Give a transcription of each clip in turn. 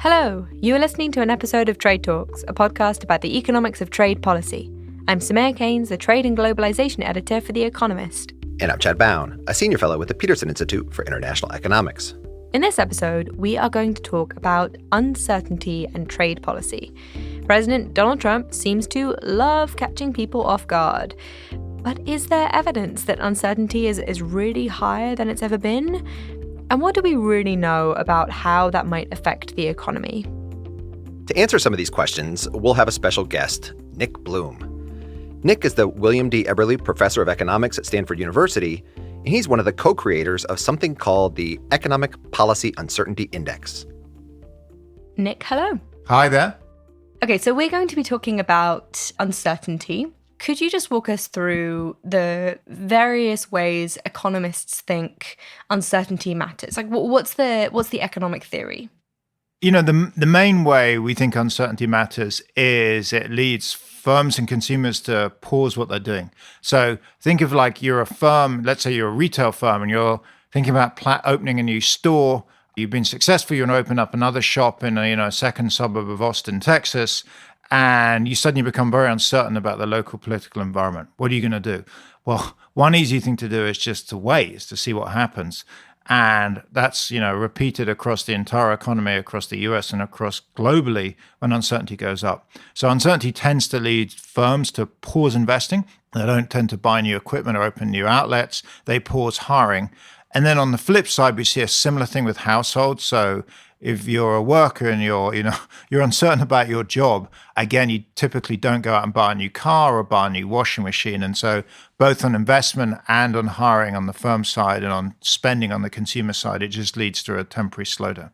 Hello, you are listening to an episode of Trade Talks, a podcast about the economics of trade policy. I'm Samir Keynes, the Trade and Globalization Editor for The Economist. And I'm Chad Bown, a senior fellow with the Peterson Institute for International Economics. In this episode, we are going to talk about uncertainty and trade policy. President Donald Trump seems to love catching people off guard. But is there evidence that uncertainty is really higher than it's ever been? And what do we really know about how that might affect the economy? To answer some of these questions, we'll have a special guest, Nick Bloom. Nick is the William D. Eberly Professor of Economics at Stanford University, and he's one of the co-creators of something called the Economic Policy Uncertainty Index. Nick, hello. Hi there. Okay, so we're going to be talking about uncertainty. Could you just walk us through the various ways economists think uncertainty matters? Like, what's the economic theory? You know, the main way we think uncertainty matters is it leads firms and consumers to pause what they're doing. So think of like you're a firm, let's say you're a retail firm, and you're thinking about opening a new store. You've been successful, you want to open up another shop in a second suburb of Austin, Texas, and you suddenly become very uncertain about the local political environment. What are you going to do? Well, one easy thing to do is just to wait, is to see what happens. And that's, repeated across the entire economy, across the US and across globally when uncertainty goes up. So uncertainty tends to lead firms to pause investing. They don't tend to buy new equipment or open new outlets. They pause hiring. And then on the flip side, we see a similar thing with households. So if you're a worker and you're uncertain about your job, again, you typically don't go out and buy a new car or buy a new washing machine. And so both on investment and on hiring on the firm side and on spending on the consumer side, it just leads to a temporary slowdown.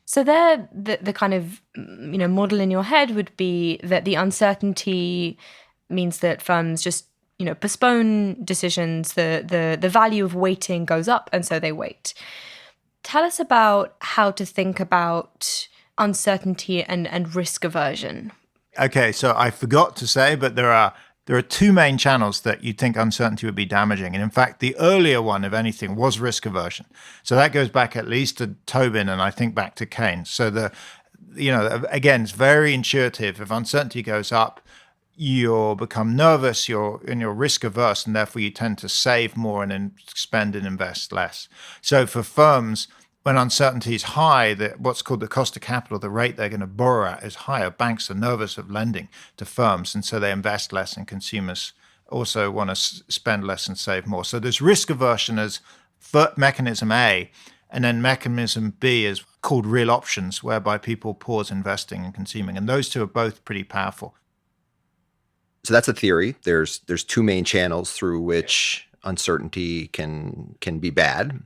So there, the kind of model in your head would be that the uncertainty means that firms just postpone decisions. The value of waiting goes up, and so they wait. Tell us about how to think about uncertainty and risk aversion. Okay, so I forgot to say, but there are two main channels that you'd think uncertainty would be damaging. And in fact, the earlier one, if anything, was risk aversion. So that goes back at least to Tobin and I think back to Keynes. So again, it's very intuitive. If uncertainty goes up, you become nervous, you're risk averse, and therefore you tend to save more and then spend and invest less. So for firms, when uncertainty is high, what's called the cost of capital, the rate they're going to borrow at, is higher. Banks are nervous of lending to firms, and so they invest less, and consumers also want to spend less and save more. So there's risk aversion as mechanism A, and then mechanism B is called real options, whereby people pause investing and consuming, and those two are both pretty powerful. So that's the theory. There's two main channels through which uncertainty can be bad.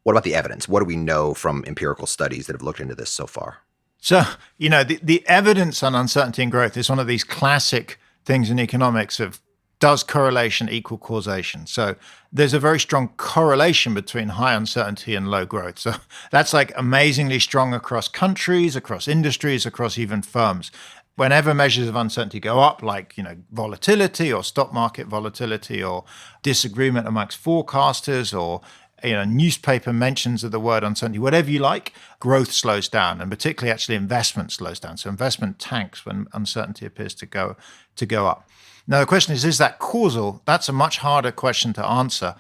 What about the evidence? What do we know from empirical studies that have looked into this so far? So, the evidence on uncertainty and growth is one of these classic things in economics of does correlation equal causation? So there's a very strong correlation between high uncertainty and low growth. So that's like amazingly strong across countries, across industries, across even firms. Whenever measures of uncertainty go up, like volatility or stock market volatility or disagreement amongst forecasters or newspaper mentions of the word uncertainty, whatever you like, growth slows down, and particularly actually investment slows down. So investment tanks when uncertainty appears to go up. Now the question is that causal? That's a much harder question to answer.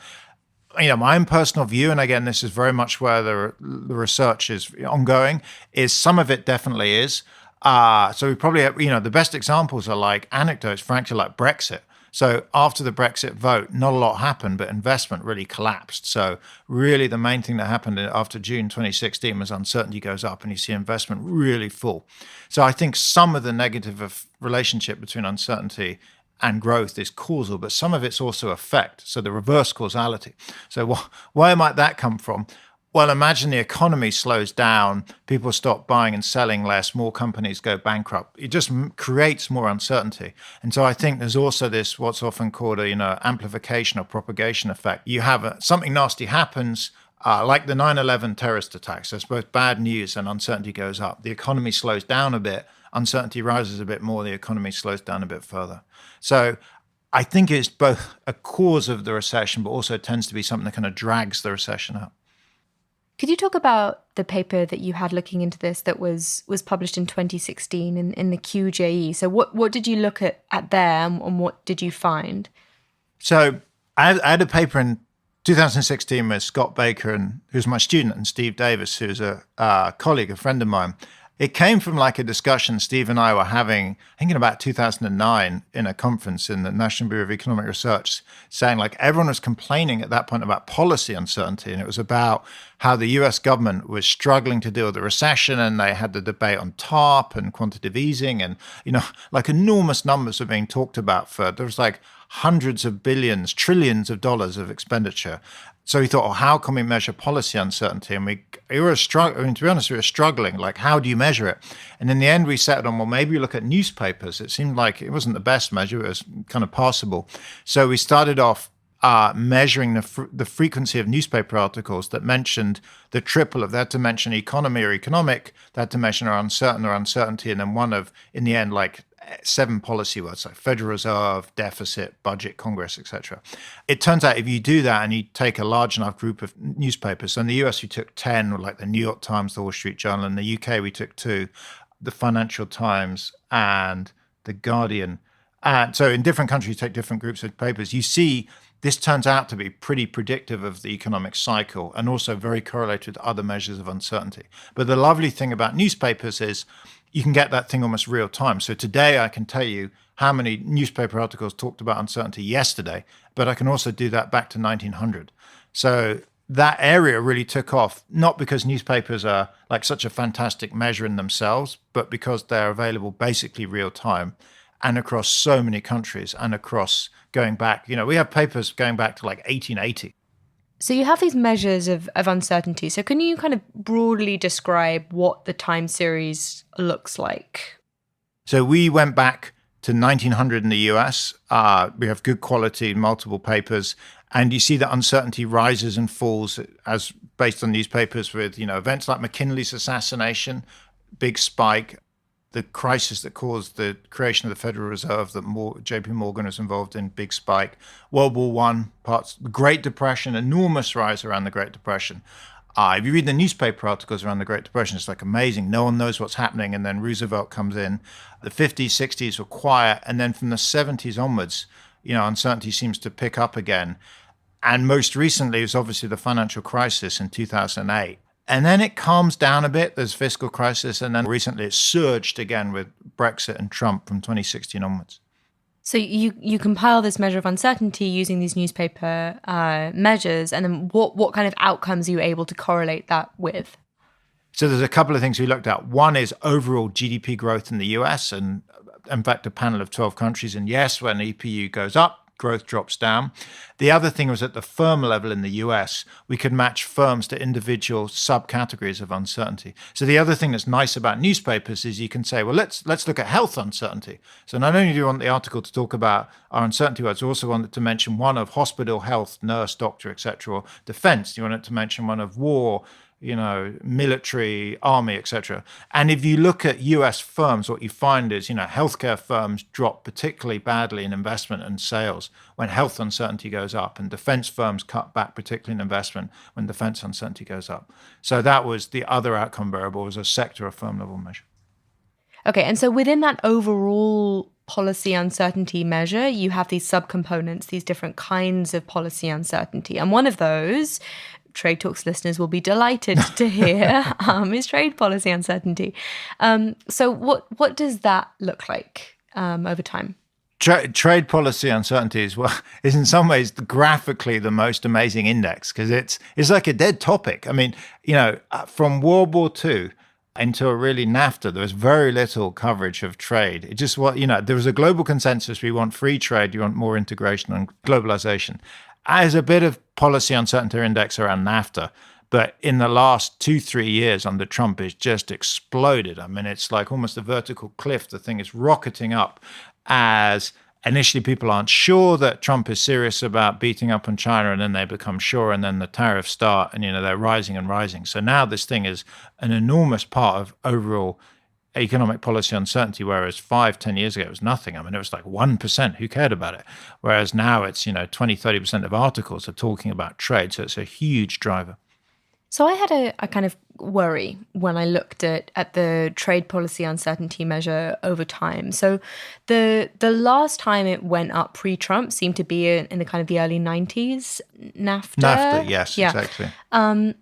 My own personal view, and again, this is very much where the research is ongoing, is some of it definitely is. So we probably have, the best examples are like anecdotes, frankly, like Brexit. So after the Brexit vote, not a lot happened, but investment really collapsed. So really the main thing that happened after June 2016 was uncertainty goes up and you see investment really fall. So I think some of the negative relationship between uncertainty and growth is causal, but some of it's also effect. So the reverse causality. So where might that come from? Well, imagine the economy slows down, people stop buying and selling less, more companies go bankrupt. It just creates more uncertainty. And so I think there's also this, what's often called amplification or propagation effect. You have something nasty happens, like the 9/11 terrorist attacks. There's both bad news and uncertainty goes up. The economy slows down a bit, uncertainty rises a bit more, the economy slows down a bit further. So I think it's both a cause of the recession, but also tends to be something that kind of drags the recession up. Could you talk about the paper that you had looking into this that was published in 2016 in the QJE? So what did you look at there, and what did you find? So I had a paper in 2016 with Scott Baker, who's my student, and Steve Davis, who's a colleague, a friend of mine. It came from like a discussion Steve and I were having, I think in about 2009, in a conference in the National Bureau of Economic Research, saying like everyone was complaining at that point about policy uncertainty. And it was about how the US government was struggling to deal with the recession, and they had the debate on TARP and quantitative easing, and, like enormous numbers were being talked about there was like hundreds of billions, trillions of dollars of expenditure. So we thought, how can we measure policy uncertainty? And we were struggling. To be honest, we were struggling. Like, how do you measure it? And in the end, we settled on, well, maybe we look at newspapers. It seemed like it wasn't the best measure. It was kind of passable. So we started off measuring the frequency of newspaper articles that mentioned the triple of, they had to mention economy or economic, they had to mention uncertain or uncertainty, and then one of, in the end, like 7 policy words like Federal Reserve, deficit, budget, Congress, etc. It turns out if you do that and you take a large enough group of newspapers, so in the US we took 10, like the New York Times, the Wall Street Journal. In the UK we took 2, the Financial Times and the Guardian. And so in different countries you take different groups of papers. You see this turns out to be pretty predictive of the economic cycle and also very correlated with other measures of uncertainty. But the lovely thing about newspapers is you can get that thing almost real time. So today I can tell you how many newspaper articles talked about uncertainty yesterday, but I can also do that back to 1900. So that area really took off, not because newspapers are like such a fantastic measure in themselves, but because they're available basically real time and across so many countries and across going back. We have papers going back to like 1880. So you have these measures of uncertainty. So can you kind of broadly describe what the time series looks like? So we went back to 1900 in the US. We have good quality, multiple papers. And you see that uncertainty rises and falls as based on newspapers with, events like McKinley's assassination, big spike, the crisis that caused the creation of the Federal Reserve that JP Morgan was involved in, big spike, World War I, the Great Depression, enormous rise around the Great Depression. If you read the newspaper articles around the Great Depression, it's like amazing. No one knows what's happening. And then Roosevelt comes in. The 50s, 60s were quiet. And then from the 70s onwards, uncertainty seems to pick up again. And most recently, it was obviously the financial crisis in 2008. And then it calms down a bit. There's fiscal crisis. And then recently it surged again with Brexit and Trump from 2016 onwards. So you compile this measure of uncertainty using these newspaper measures. And then what kind of outcomes are you able to correlate that with? So there's a couple of things we looked at. One is overall GDP growth in the US. And in fact, a panel of 12 countries. And yes, when EPU goes up, growth drops down. The other thing was at the firm level in the US, we could match firms to individual subcategories of uncertainty. So the other thing that's nice about newspapers is you can say, well, let's look at health uncertainty. So not only do you want the article to talk about our uncertainty words, you also want it to mention one of hospital, health, nurse, doctor, etc., or defense. You want it to mention one of war, military, army, etc. And if you look at US firms, what you find is, healthcare firms drop particularly badly in investment and sales when health uncertainty goes up, and defense firms cut back particularly in investment when defense uncertainty goes up. So that was the other outcome variable, was a sector or firm level measure. Okay, and so within that overall policy uncertainty measure, you have these subcomponents, these different kinds of policy uncertainty. And one of those, Trade Talks listeners will be delighted to hear, is trade policy uncertainty. So what does that look like over time? Trade policy uncertainty is in some ways graphically the most amazing index, because it's like a dead topic. I mean, from World War II until really NAFTA, there was very little coverage of trade. It just there was a global consensus. We want free trade. You want more integration and globalization. There's a bit of policy uncertainty index around NAFTA, but in the last 2-3 years under Trump, it's just exploded. I mean, it's like almost a vertical cliff. The thing is rocketing up as initially people aren't sure that Trump is serious about beating up on China, and then they become sure, and then the tariffs start, and they're rising and rising. So now this thing is an enormous part of overall economic policy uncertainty, whereas 5-10 years ago it was nothing. I mean, it was like 1%. Who cared about it? Whereas now it's 20-30% of articles are talking about trade. So it's a huge driver. So I had a kind of worry when I looked at the trade policy uncertainty measure over time. So the last time it went up pre-Trump seemed to be in the kind of the early 90s, NAFTA. NAFTA, yes, exactly. And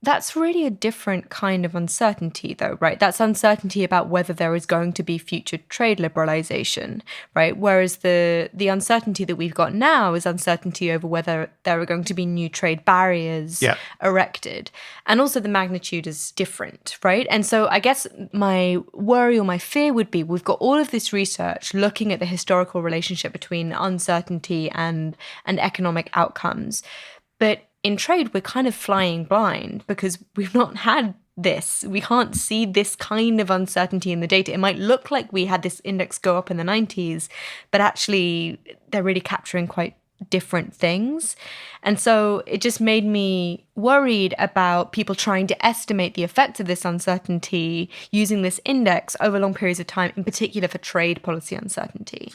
that's really a different kind of uncertainty, though, right? That's uncertainty about whether there is going to be future trade liberalization, right? Whereas the uncertainty that we've got now is uncertainty over whether there are going to be new trade barriers erected. And also the magnitude is different, right? And so I guess my worry or my fear would be we've got all of this research looking at the historical relationship between uncertainty and economic outcomes. But in trade, we're kind of flying blind because we've not had this. We can't see this kind of uncertainty in the data. It might look like we had this index go up in the 90s, but actually they're really capturing quite different things. And so it just made me worried about people trying to estimate the effects of this uncertainty using this index over long periods of time, in particular for trade policy uncertainty.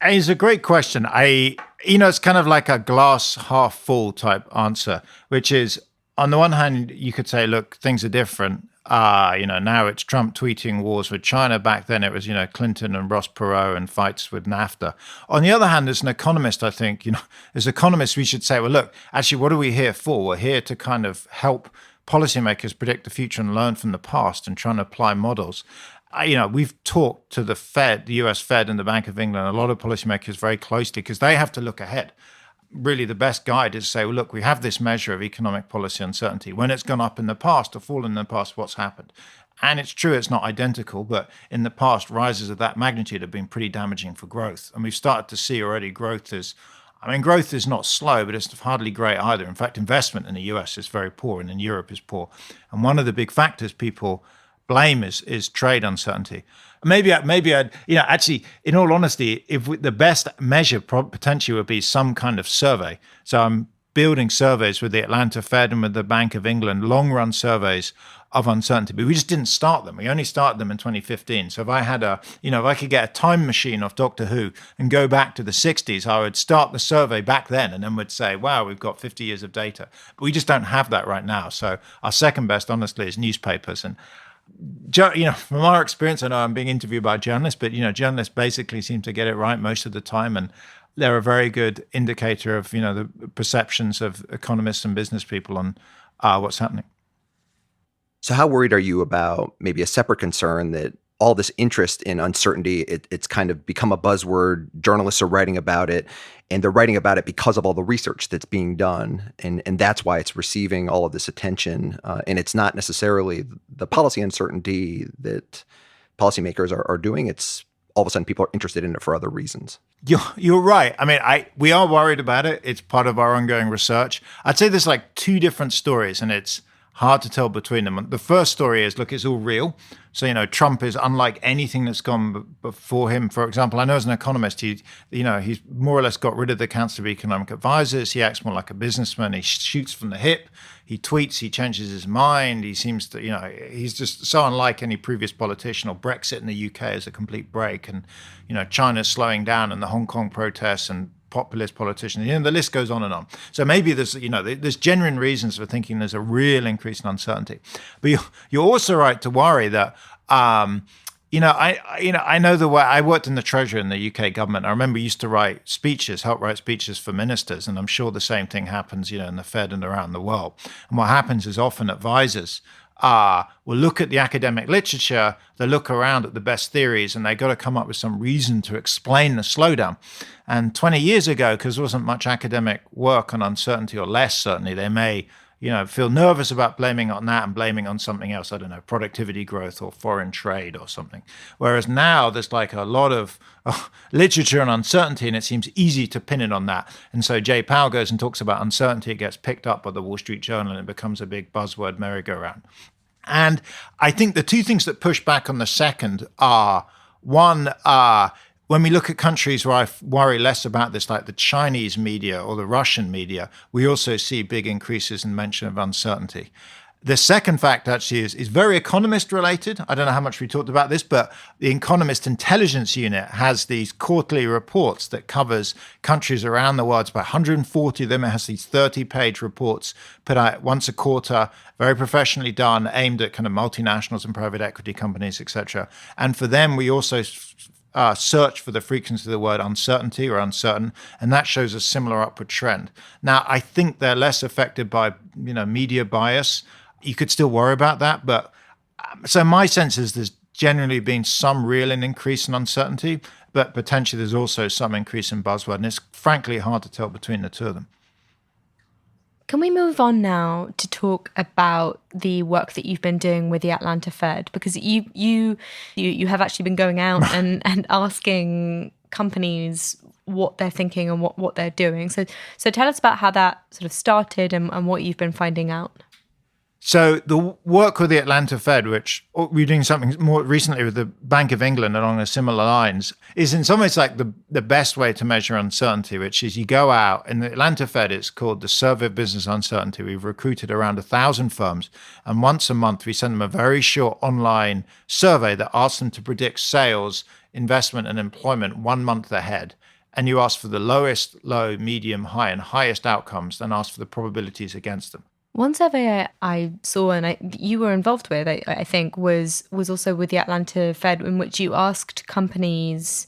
It's a great question. It's kind of like a glass half full type answer, which is on the one hand, you could say, look, things are different. Now it's Trump tweeting wars with China. Back then it was, Clinton and Ross Perot and fights with NAFTA. On the other hand, as an economist, I think, as economists, we should say, well, look, actually, what are we here for? We're here to kind of help policymakers predict the future and learn from the past and trying to apply models. We've talked to the Fed, the US Fed and the Bank of England, a lot of policymakers very closely because they have to look ahead. Really, the best guide is to say, well, look, we have this measure of economic policy uncertainty. When it's gone up in the past or fallen in the past, what's happened? And it's true, it's not identical, but in the past, rises of that magnitude have been pretty damaging for growth. And we've started to see already growth is not slow, but it's hardly great either. In fact, investment in the US is very poor and in Europe is poor. And one of the big factors people blame is trade uncertainty. Maybe I'd actually, in all honesty, the best measure potentially would be some kind of survey. So I'm building surveys with the Atlanta Fed and with the Bank of England, long-run surveys of uncertainty, but we just didn't start them. We only started them in 2015. So if I had if I could get a time machine off Doctor Who and go back to the 60s, I would start the survey back then and then would say, wow, we've got 50 years of data. But we just don't have that right now. So our second best, honestly, is newspapers. And from our experience, I know I'm being interviewed by journalists, but journalists basically seem to get it right most of the time, and they're a very good indicator of the perceptions of economists and business people on what's happening. So, how worried are you about maybe a separate concern that all this interest in uncertainty, it's kind of become a buzzword. Journalists are writing about it, and they're writing about it because of all the research that's being done. And that's why it's receiving all of this attention. And it's not necessarily the policy uncertainty that policymakers are doing. It's all of a sudden people are interested in it for other reasons. You're right. We are worried about it. It's part of our ongoing research. I'd say there's like two different stories, and it's hard to tell between them. The first story is, look, it's all real. So, Trump is unlike anything that's gone before him. For example, I know as an economist, he's more or less got rid of the Council of Economic Advisors. He acts more like a businessman. He shoots from the hip. He tweets. He changes his mind. He seems to, he's just so unlike any previous politician. Or Brexit in the UK is a complete break. And, China's slowing down and the Hong Kong protests and populist politicians. The list goes on and on. So maybe there's genuine reasons for thinking there's a real increase in uncertainty. But you're also right to worry that, I know the way I worked in the Treasury in the UK government. I remember used to help write speeches for ministers, and I'm sure the same thing happens, in the Fed and around the world. And what happens is often advisors will look at the academic literature, they look around at the best theories, and they got to come up with some reason to explain the slowdown. And 20 years ago, because there wasn't much academic work on uncertainty, or less certainly, they may feel nervous about blaming on that and blaming on something else. I don't know, productivity growth or foreign trade or something. Whereas now there's like a lot of literature on uncertainty, and it seems easy to pin it on that. And so Jay Powell goes and talks about uncertainty. It gets picked up by the Wall Street Journal, and it becomes a big buzzword merry-go-round. And I think the two things that push back on the second are, one, when we look at countries where I worry less about this, like the Chinese media or the Russian media, we also see big increases in mention of uncertainty. The second fact actually is very economist related. I don't know how much we talked about this, but the Economist Intelligence Unit has these quarterly reports that covers countries around the world. It's about 140 of them. It has these 30-page reports put out once a quarter, very professionally done, aimed at kind of multinationals and private equity companies, etc. And for them, we also search for the frequency of the word uncertainty or uncertain, and that shows a similar upward trend. Now, I think they're less affected by media bias. You could still worry about that, but so my sense is there's generally been some real increase in uncertainty, but potentially there's also some increase in buzzword, and it's frankly hard to tell between the two of them. Can we move on now to talk about the work that you've been doing with the Atlanta Fed? Because you have actually been going out and asking companies what they're thinking and what they're doing. So tell us about how that sort of started and what you've been finding out. So the work with the Atlanta Fed, which we're doing something more recently with the Bank of England along similar lines, is in some ways like the best way to measure uncertainty, which is you go out. In the Atlanta Fed, it's called the Survey of Business Uncertainty. We've recruited around 1,000 firms, and once a month we send them a very short online survey that asks them to predict sales, investment, and employment 1 month ahead. And you ask for the lowest, low, medium, high, and highest outcomes, then ask for the probabilities against them. One survey I saw and you were involved with, I think, was also with the Atlanta Fed, in which you asked companies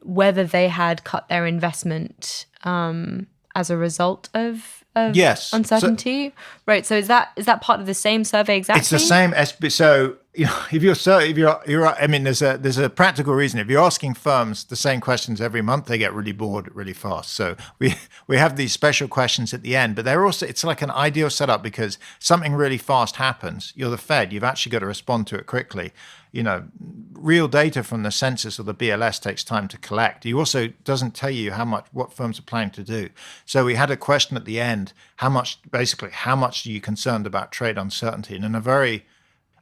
whether they had cut their investment as a result of yes. uncertainty. Right. So is that part of the same survey exactly? It's the same. So if you're, I mean, there's a practical reason. If you're asking firms the same questions every month, they get really bored really fast. So we have these special questions at the end, but it's like an ideal setup because something really fast happens. You're the Fed. You've actually got to respond to it quickly. Real data from the census or the BLS takes time to collect. It also doesn't tell you what firms are planning to do. So we had a question at the end: how much are you concerned about trade uncertainty? And in a very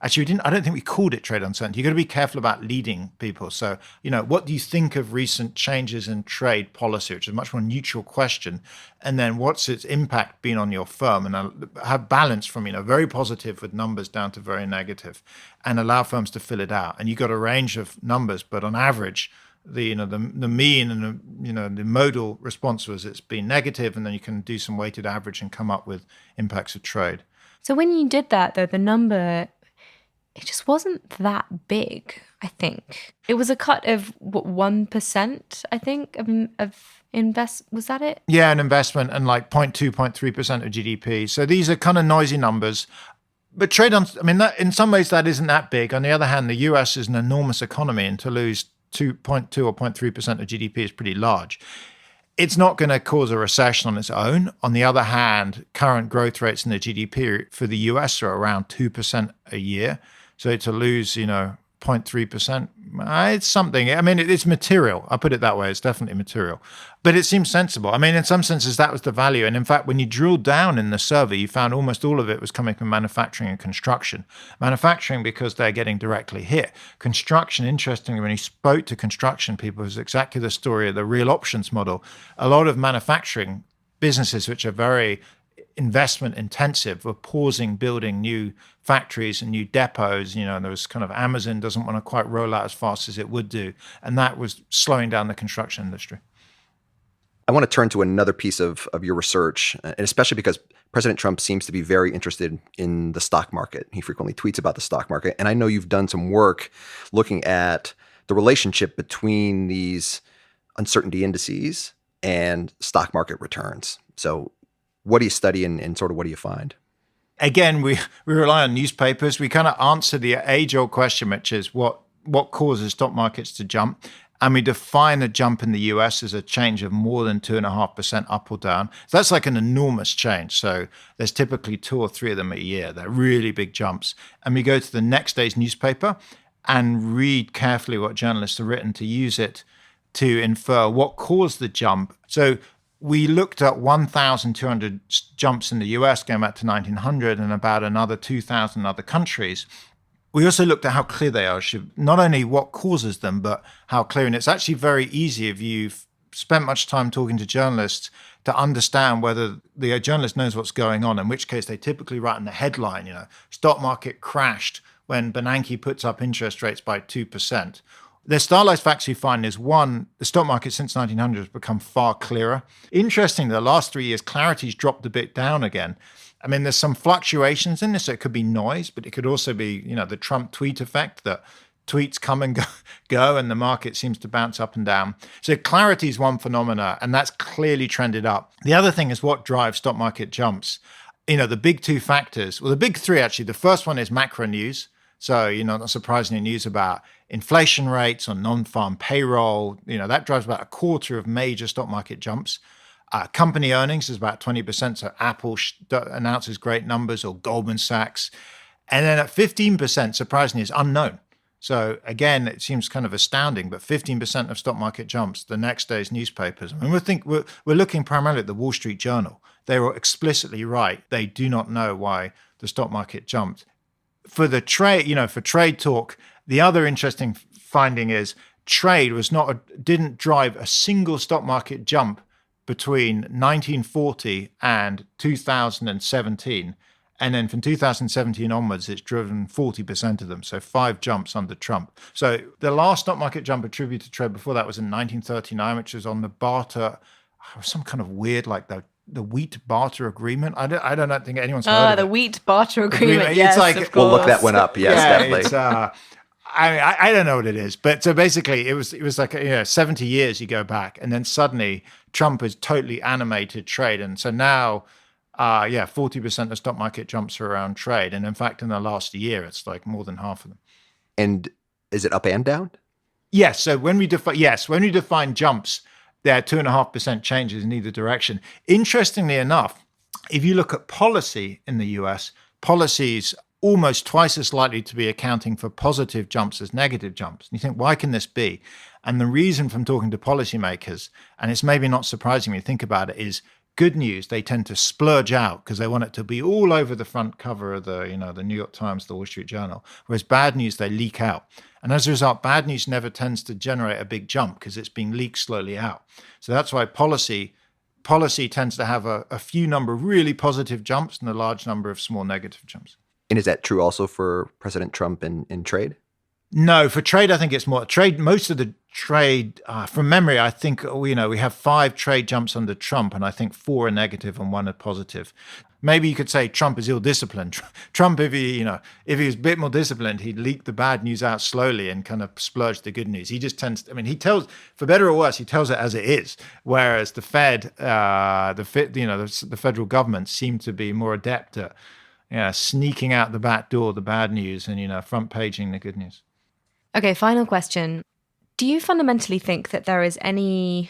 Actually, I don't think we called it trade uncertainty. You've got to be careful about leading people. So, what do you think of recent changes in trade policy, which is a much more neutral question? And then what's its impact been on your firm? And have balance from, very positive with numbers down to very negative, and allow firms to fill it out. And you've got a range of numbers, but on average, the mean and the modal response was it's been negative, and then you can do some weighted average and come up with impacts of trade. So when you did that, though, the number, it just wasn't that big, I think. It was a cut of, 1%, I think, of invest. Was that it? Yeah, an investment and like 0.2, 0.3% of GDP. So these are kind of noisy numbers. But that, in some ways, that isn't that big. On the other hand, the US is an enormous economy, and to lose 2.2 or 0.3% of GDP is pretty large. It's not going to cause a recession on its own. On the other hand, current growth rates in the GDP for the US are around 2% a year. So to lose, 0.3%, it's something. I mean, it's material. I'll put it that way. It's definitely material. But it seems sensible. I mean, in some senses, that was the value. And in fact, when you drilled down in the survey, you found almost all of it was coming from manufacturing and construction. Manufacturing, because they're getting directly hit. Construction, interestingly, when you spoke to construction people, it was exactly the story of the real options model. A lot of manufacturing businesses, which are very investment intensive, were pausing building new factories and new depots. There was kind of Amazon doesn't want to quite roll out as fast as it would do. And that was slowing down the construction industry. I want to turn to another piece of your research, and especially because President Trump seems to be very interested in the stock market. He frequently tweets about the stock market. And I know you've done some work looking at the relationship between these uncertainty indices and stock market returns. So what do you study and sort of what do you find? Again, we rely on newspapers. We kind of answer the age-old question, which is what causes stock markets to jump? And we define a jump in the US as a change of more than 2.5% up or down. So that's like an enormous change. So there's typically 2 or 3 of them a year. They're really big jumps. And we go to the next day's newspaper and read carefully what journalists have written to use it to infer what caused the jump. So we looked at 1,200 jumps in the US going back to 1900 and about another 2,000 in other countries. We also looked at how clear they are, not only what causes them, but how clear. And it's actually very easy if you've spent much time talking to journalists to understand whether the journalist knows what's going on, in which case they typically write in the headline, stock market crashed when Bernanke puts up interest rates by 2%. The stylized facts we find is, one, the stock market since 1900 has become far clearer. Interestingly, the last 3 years, clarity's dropped a bit down again. I mean, there's some fluctuations in this. So it could be noise, but it could also be, the Trump tweet effect, that tweets come and go and the market seems to bounce up and down. So clarity is one phenomena, and that's clearly trended up. The other thing is what drives stock market jumps. The big two factors, the big three actually. The first one is macro news. So, not surprisingly, news about inflation rates on non-farm payroll, that drives about a quarter of major stock market jumps. Company earnings is about 20%. So Apple announces great numbers, or Goldman Sachs. And then at 15%, surprisingly, is unknown. So again, it seems kind of astounding, but 15% of stock market jumps the next day's newspapers. And we're looking primarily at the Wall Street Journal. They were explicitly right. They do not know why the stock market jumped. For the trade, for Trade Talk, the other interesting finding is trade didn't drive a single stock market jump between 1940 and 2017. And then from 2017 onwards, it's driven 40% of them. So 5 jumps under Trump. So the last stock market jump attributed to trade before that was in 1939, which was on the barter, some kind of weird, like the wheat barter agreement. I don't think anyone's heard of it. The wheat barter agreement. Yes, of course. We'll look that one up. Yes, definitely. I don't know what it is, but so basically it was like 70 years you go back, and then suddenly Trump has totally animated trade, and so now 40% of stock market jumps are around trade, and in fact in the last year it's like more than half of them. And is it up and down? Yes. So when we define jumps, there are 2.5% changes in either direction. Interestingly enough, if you look at policy in the US, policy's almost twice as likely to be accounting for positive jumps as negative jumps. And you think, why can this be? And the reason from talking to policymakers, and it's maybe not surprising when you think about it, is good news they tend to splurge out because they want it to be all over the front cover of the New York Times, the Wall Street Journal, whereas bad news they leak out. And as a result, bad news never tends to generate a big jump because it's being leaked slowly out. So that's why policy tends to have a few number of really positive jumps and a large number of small negative jumps. And is that true also for President Trump in trade? No, for trade, I think it's more trade. Most of the trade, from memory, I think, we have 5 trade jumps under Trump, and I think 4 are negative and 1 are positive. Maybe you could say Trump is ill-disciplined. Trump, if he was a bit more disciplined, he'd leak the bad news out slowly and kind of splurge the good news. He just tends, he tells, for better or worse, he tells it as it is. Whereas the Fed, the federal government seem to be more adept at sneaking out the back door the bad news and front paging the good news. Okay, final question. Do you fundamentally think that there is any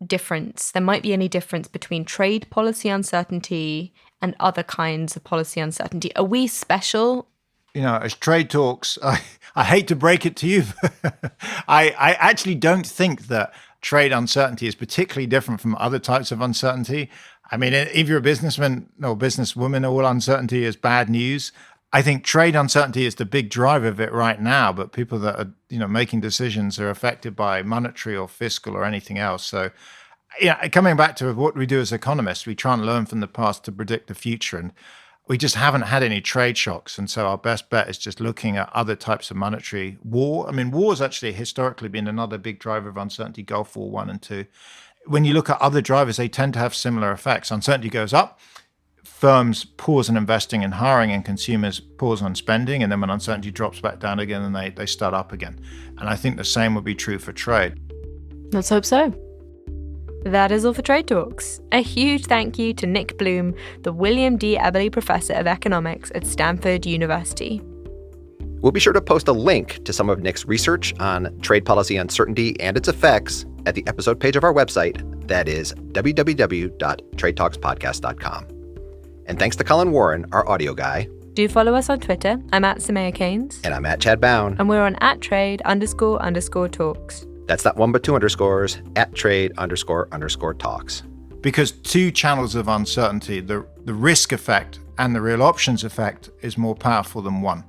difference, there might be any difference between trade policy uncertainty and other kinds of policy uncertainty? Are we special? As Trade Talks, I hate to break it to you, I actually don't think that trade uncertainty is particularly different from other types of uncertainty. If you're a businessman or businesswoman, all uncertainty is bad news. I think trade uncertainty is the big driver of it right now, but people that are, making decisions are affected by monetary or fiscal or anything else. So, coming back to what we do as economists, we try and learn from the past to predict the future, and we just haven't had any trade shocks. And so our best bet is just looking at other types of monetary war. War has actually historically been another big driver of uncertainty, Gulf War 1 and 2. When you look at other drivers, they tend to have similar effects. Uncertainty goes up, firms pause on investing and hiring, and consumers pause on spending. And then when uncertainty drops back down again, and they start up again. And I think the same would be true for trade. Let's hope so. That is all for Trade Talks. A huge thank you to Nick Bloom, the William D. Eberly Professor of Economics at Stanford University. We'll be sure to post a link to some of Nick's research on trade policy uncertainty and its effects at the episode page of our website. That is www.tradetalkspodcast.com. And thanks to Colin Warren, our audio guy. Do follow us on Twitter. I'm at Samaya Keynes. And I'm at Chad Bown. And we're on @trade__talks. That's not 1 but 2 underscores, @trade__talks. Because 2 channels of uncertainty, the risk effect and the real options effect, is more powerful than 1.